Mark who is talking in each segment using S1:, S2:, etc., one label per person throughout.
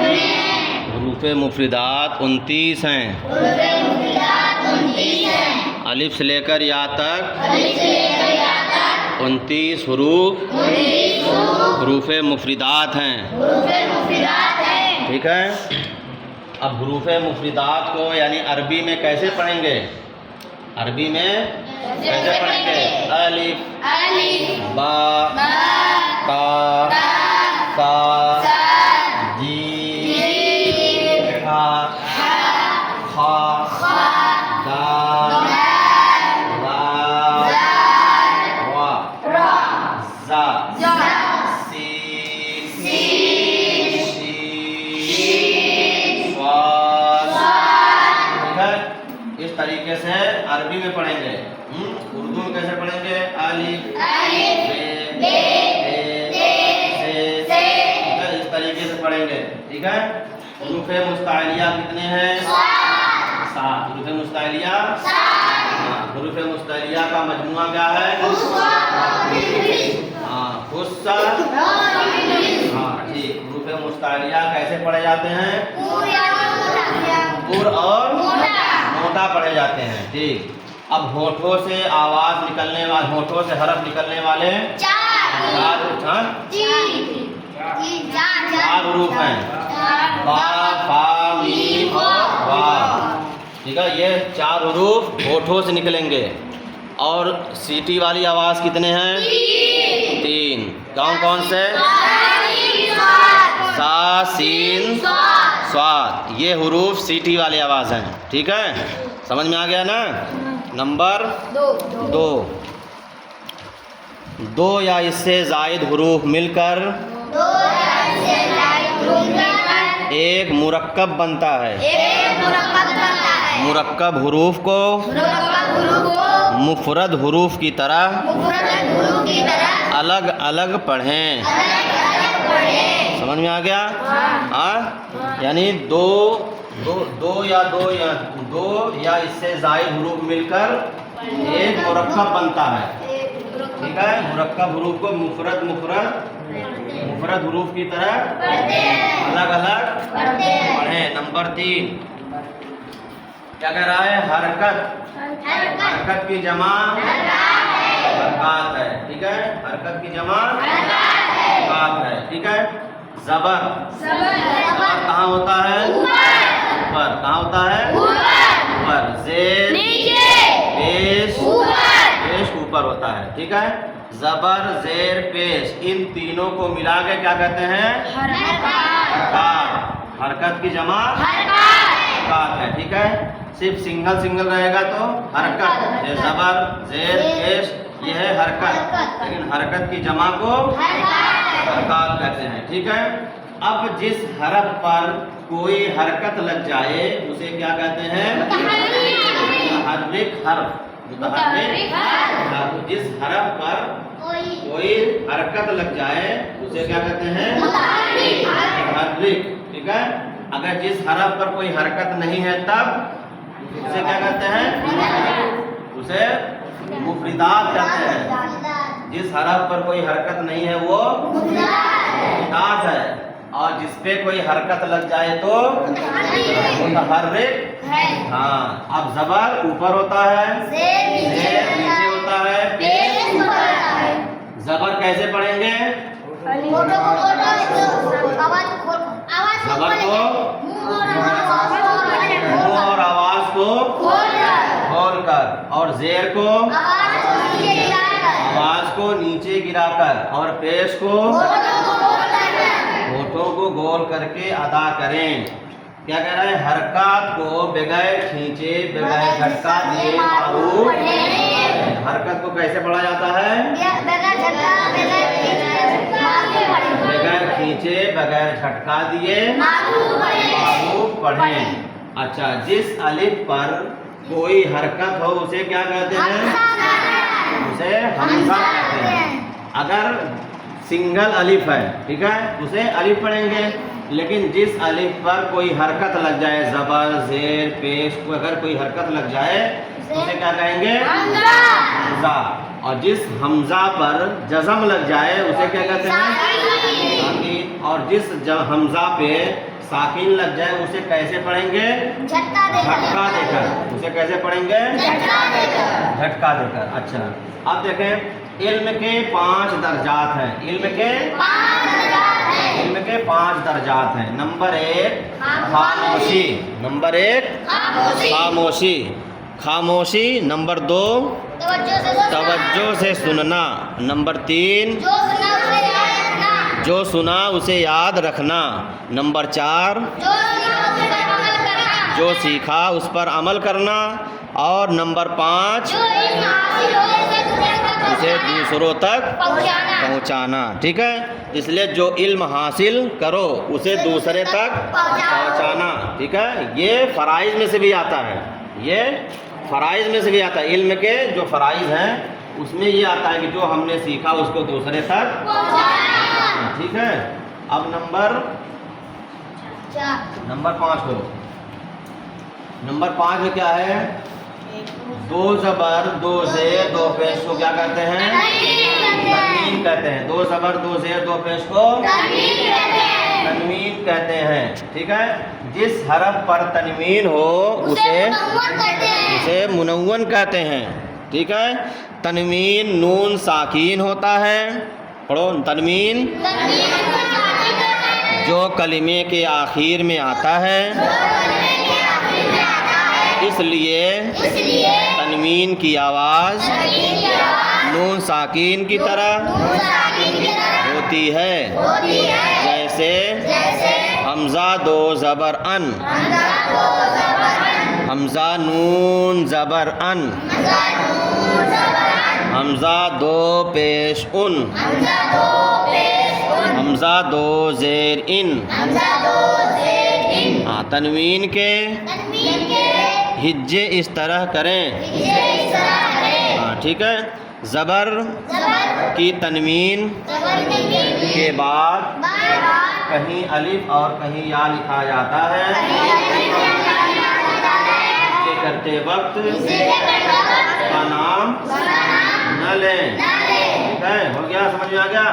S1: हरूफे मुफरिदात 29 हैं। अलिफ से लेकर या तक 29 हरूफे मुफरिदात हैं। ठीक है। अब हरूफे मुफरिदात को यानी अरबी में कैसे पढ़ेंगे? अरबी में कैसे पढ़ेंगे? अलिफ, बा, ता, सा, जीम, हा, खा, दाल, लाम, रा, जा, सीन, शीन, स्वाद। ठीक है। इस तरीके से अरबी में पढ़ेंगे। उर्दू में कैसे पढ़ेंगे? अलिफ, बे, से। इस तरीके से पढ़ेंगे। ठीक है। हुरूफे मुस्ताइलिया कितने हैं? 7। हुरूफे मुस्ताइलिया, हुरूफे मुस्ताइलिया का मजमुआ क्या है? गुस्सा। ठीक। हुरूफे मुस्ताइलिया कैसे पढ़े जाते हैं? पुर और मोटा पढ़े जाते हैं। ठीक। अब होठों से आवाज निकलने वाले, होठों से हरफ निकलने वाले 4 हुरूफ हैं। बा, फा, मीम और वाव। ठीक है। ये 4 हुरूफ होठों से निकलेंगे। और सीटी वाली आवाज कितने हैं? 3। कौन से? सा, सीन, स्वाद। ये हुरूफ सीटी वाली आवाज हैं। ठीक है। समझ में आ गया ना? नंबर 2 या इससे जायद हुरूफ मिलकर एक मुरक्कब बनता है। मुरक्कब हुरूफ को मुफरद हुरूफ की तरह अलग अलग पढ़ें। समझ में आ गया? यानी दो या इससे जायद हुरूफ मिलकर एक मुरक्कब बनता है। ठीक है। मुरक्कब हुरूफ को मुफरद हुरूफ की तरह अलग अलग पढ़ें। नंबर 3 क्या कह रहा है? हरकत की जमा हरकात है। ठीक है। हरकत की जमा हरकात है। ठीक है। ज़बर कहाँ होता है? ऊपर। कहाँ होता है? ऊपर। ज़ेर पेश ऊपर होता है। ठीक है। ज़बर, ज़ेर, पेश, इन तीनों को मिला के क्या कहते हैं? हरकत। हरकत की जमा हरकत है। ठीक है। सिर्फ सिंगल रहेगा तो हरकत। ये ज़बर, ज़ेर, पेश, ये है हरकत। लेकिन हरकत की जमा को हरकत कहते हैं। ठीक है। अब जिस हरफ पर कोई हरकत लग जाए उसे क्या कहते हैं? मुतहर्रिक हर्फ। मुतहर्रिक हर्फ। जिस हरफ पर कोई हरकत लग जाए उसे क्या कहते हैं? मुतहर्रिक। ठीक है। अगर जिस हरफ पर कोई हरकत नहीं है तब उसे क्या कहते हैं? उसे मुफरिदात कहते हैं। जिस हरफ पर कोई हरकत नहीं है वो मुफरिदात है। और जिस पे कोई हरकत लग जाए तो मुतहर्रिक। हाँ। अब ज़बर ऊपर होता है, ज़ेर नीचे होता है, पेश ऊपर होता है। ज़बर कैसे पढ़ेंगे? ज़बर को मुंह और आवाज को खोल कर, और ज़ेर को आवाज को नीचे गिराकर, और पेश को होठों को गोल करके अदा करें। क्या कह रहा है? हरकत को बगैर खींचे बगैर झटका दिए मारूफ। हरकत को कैसे पढ़ा जाता है? बगैर खींचे बगैर झटका दिए मारूफ पढ़ें। अच्छा। जिस अलिफ पर कोई हरकत हो उसे क्या कहते हैं? उसे हमजा कहते हैं। अगर सिंगल अलिफ है, ठीक है, उसे अलिफ पढ़ेंगे। लेकिन जिस अलिफ पर कोई हरकत लग जाए, ज़बर, ज़ेर, पेश को अगर कोई हरकत लग जाए उसे क्या कहेंगे? हमजा। और जिस हमजा पर जज़म लग जाए उसे क्या कहते हैं? साकिन। और जिस हमजा पे साकिन लग जाए उसे कैसे पढ़ेंगे? झटका देकर। उसे कैसे पढ़ेंगे? झटका देकर। अच्छा, अब देखें इल्म के 5 दर्जात हैं। इल्म के 5 दर्जात हैं। नंबर 1 खामोशी। नंबर 1 खामोशी। खामोशी। नंबर 2 तवज्जो से सुनना। नंबर 3 जो सुना उसे याद रखना। नंबर 4 जो सीखा उस पर अमल करना। और नंबर 5 उसे दूसरों तक पहुंचाना। ठीक है, इसलिए जो इल्म हासिल करो उसे दूसरे तक पहुंचाना। ठीक है, ये फ़राइज़ में से भी आता है। ये फ़राइज़ में से भी आता है। इल्म के जो फ़राइज़ हैं उसमें ये आता है कि जो हमने सीखा उसको दूसरे तक पहुंचाना। ठीक है, अब नंबर 5 को। नंबर 5 में क्या है? 2 ज़बर 2 ज़ेर 2 पेश को क्या कहते हैं? तनवीन कहते हैं। 2 ज़बर 2 ज़ेर 2 पेश को तनवीन कहते हैं। ठीक है, जिस हरफ पर तनवीन हो उसे मुनव्वन कहते हैं। ठीक है, तनवीन नून साकीन होता है। पढ़ो, तनवीन जो कलिमे के आखिर में आता है, इसलिए तनवीन की आवाज़ नून साकीन की तरह होती है। जैसे हमज़ा 2 ज़बर अन, हमज़ा नून ज़बर अन, हमज़ा 2 पेश उन, हमज़ा 2 ज़ेर इन। हाँ, तनवीन के हिज्जे इस तरह करें। हाँ, ठीक है, ज़बर की तनवीन के बाद कहीं अलिफ और कहीं या लिखा जाता है। हिज्जे करते वक्त उसका नाम न लें। ठीक है, हो गया, समझ में आ गया?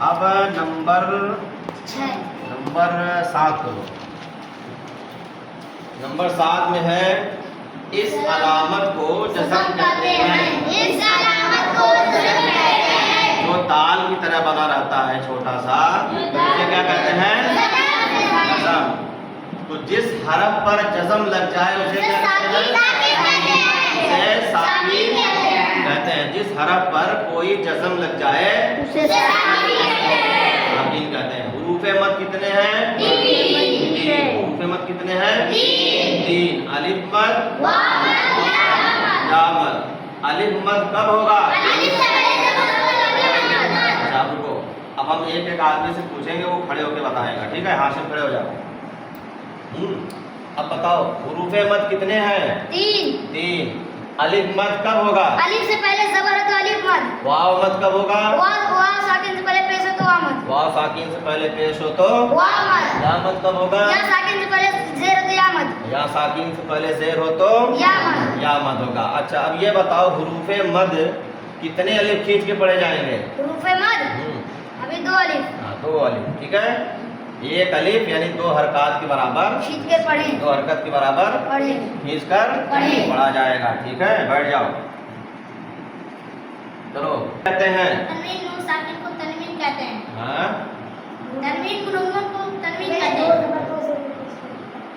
S1: अब नंबर 7 को। नंबर 7 में है इस अलामत को जज़म कहते हैं। जो ताल की तरह बना रहता है छोटा सा, उसे क्या कहते हैं? जज़म। तो जिस हरफ पर जज़म लग जाए उसे क्या कहते हैं? उसे साकीन कहते हैं। जिस हरफ पर कोई जज़म लग जाए उसे साकीन कहते हैं। हुरूफ़े मद कितने हैं? 3। हुरूफ़े मद कितने हैं? 3। अलिफ मद, या मद। अलिफ मद कब होगा? अच्छा, रुको, अब हम एक आदमी से पूछेंगे, वो खड़े होकर बताएगा। ठीक है, हाशिम खड़े हो जाओ। अब बताओ हुरूफ़े मद कितने हैं? 3। अलिफ मद कब होगा?
S2: अलिफ से पहले ज़बर है तो अलिफ मद।
S1: वाव मद कब होगा?
S2: वाव साकिन से पहले पेश हो तो वाव मद।
S1: वाव साकिन से पहले पेश हो तो
S2: वाव मद।
S1: या मद कब होगा?
S2: या साकिन से पहले ज़ेर हो तो या मद।
S1: या साकिन से पहले ज़ेर हो तो या मद होगा। अच्छा, अब ये बताओ हुरूफ़े मद कितने अलिफ खींच के पढ़े जाएंगे?
S2: हुरूफ़े मद अभी 2 अलिफ।
S1: हाँ, 2 अलिफ। ठीक है, एक अलिफ यानी 2 हरकत के बराबर
S2: खींच के पढ़ें।
S1: 2 हरकत के बराबर खींच कर पढ़ा जाएगा। ठीक है, बैठ जाओ। चलो, कहते हैं
S2: तनवीन नून साकिन को तनवीन कहते हैं।
S1: हाँ,
S2: तनवीन मुनव्वन को तनवीन कहते हैं।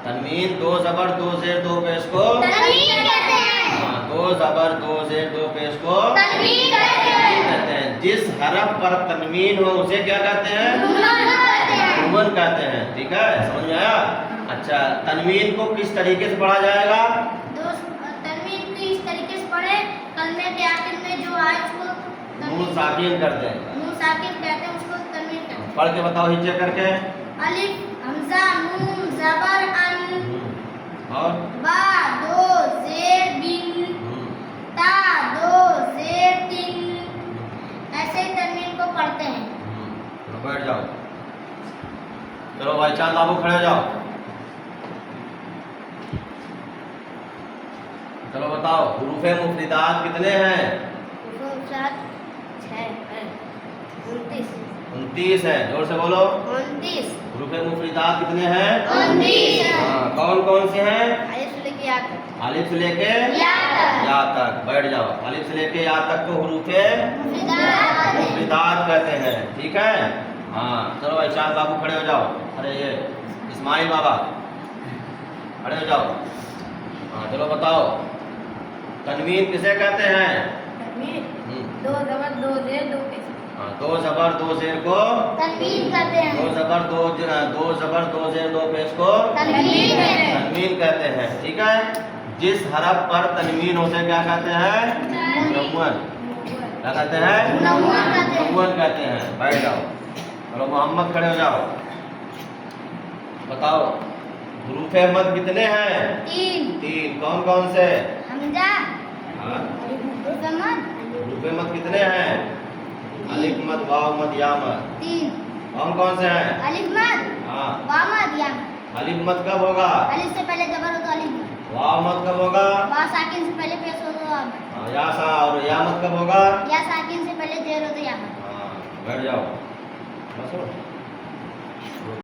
S1: तनवीन 2 ज़बर 2 ज़ेर 2 पेश को
S2: तनवीन कहते हैं।
S1: हाँ, 2 ज़बर 2 ज़ेर 2 पेश को
S2: तनवीन कहते हैं।
S1: जिस हरफ पर तनवीन हो उसे क्या कहते हैं? मुनव्वन कहते हैं। ठीक है, समझ में आया? अच्छा, तनवीन को किस तरीके से पढ़ा जाएगा?
S2: तनवीन को इस तरीके से पढ़े, कलमे के आखिर में जो आए उसको
S1: नून साकिन करते हैं।
S2: नून साकिन कहते हैं, उसको तनवीन कहते हैं।
S1: पढ़ के बताओ हिज्जे करके।
S2: अलिफ हमज़ा नून ज़बर अन,
S1: और
S2: बा 2 ज़ेर बिन, ता 2 ज़ेर तिन। ऐसे ही तनवीन को पढ़ते हैं।
S1: तो बैठ जाओ। चलो भाई चांद बाबू खड़े हो जाओ। चलो बताओ हुरूफ़े मुफ़्रिदात कितने हैं? 29 है। जोर से बोलो।
S2: 29।
S1: हरूफ मुफरिदात कितने हैं?
S2: 29
S1: हाँ, कौन कौन से हैं?
S2: अलिफ से लेके या तक।
S1: अलिफ से लेके
S2: या तक।
S1: या तक। बैठ जाओ। अलिफ से लेके या तक को हरूफ
S2: मुफरिदात।
S1: मुफरिदात कहते हैं। ठीक है। हाँ, चलो भाई शाह बाबू खड़े हो जाओ। अरे ये इस्माइल बाबा खड़े हो जाओ। हाँ, चलो बताओ तनवीन किसे कहते हैं?
S2: दो जबर दो जेर दो पेश।
S1: हाँ, दो जबर दो जेर को
S2: तनवीन कहते हैं।
S1: दो जबर दो जेर दो पेश को
S2: तनवीन कहते हैं।
S1: तनवीन कहते हैं। ठीक है। जिस हरफ पर तनवीन होते क्या कहते हैं? मुनव्वन। क्या कहते हैं?
S2: मुनव्वन कहते हैं।
S1: मुनव्वन कहते हैं। बैठ जाओ। चलो मोहम्मद खड़े हो जाओ। बताओ हरूफ मद कितने हैं? 3 कौन कौन से?
S2: हमजा
S1: हाँ,
S2: समद
S1: हरूफ मद कितने हैं? अलिफ मद वाव मद या मद।
S2: 3
S1: कौन कौन से हैं?
S2: अलिफ मद
S1: हाँ,
S2: वाव मद या मद।
S1: अलिफ मद कब होगा?
S2: अलिफ से पहले जबर हो तो अलिफ मद।
S1: वाव मद कब होगा?
S2: वाव साकिन से पहले पेश हो तो वाव मद।
S1: हाँ, या सा और या मद कब होगा?
S2: या साकिन से पहले जेर हो तो या मद।
S1: हाँ, बैठ जाओ। बस हो।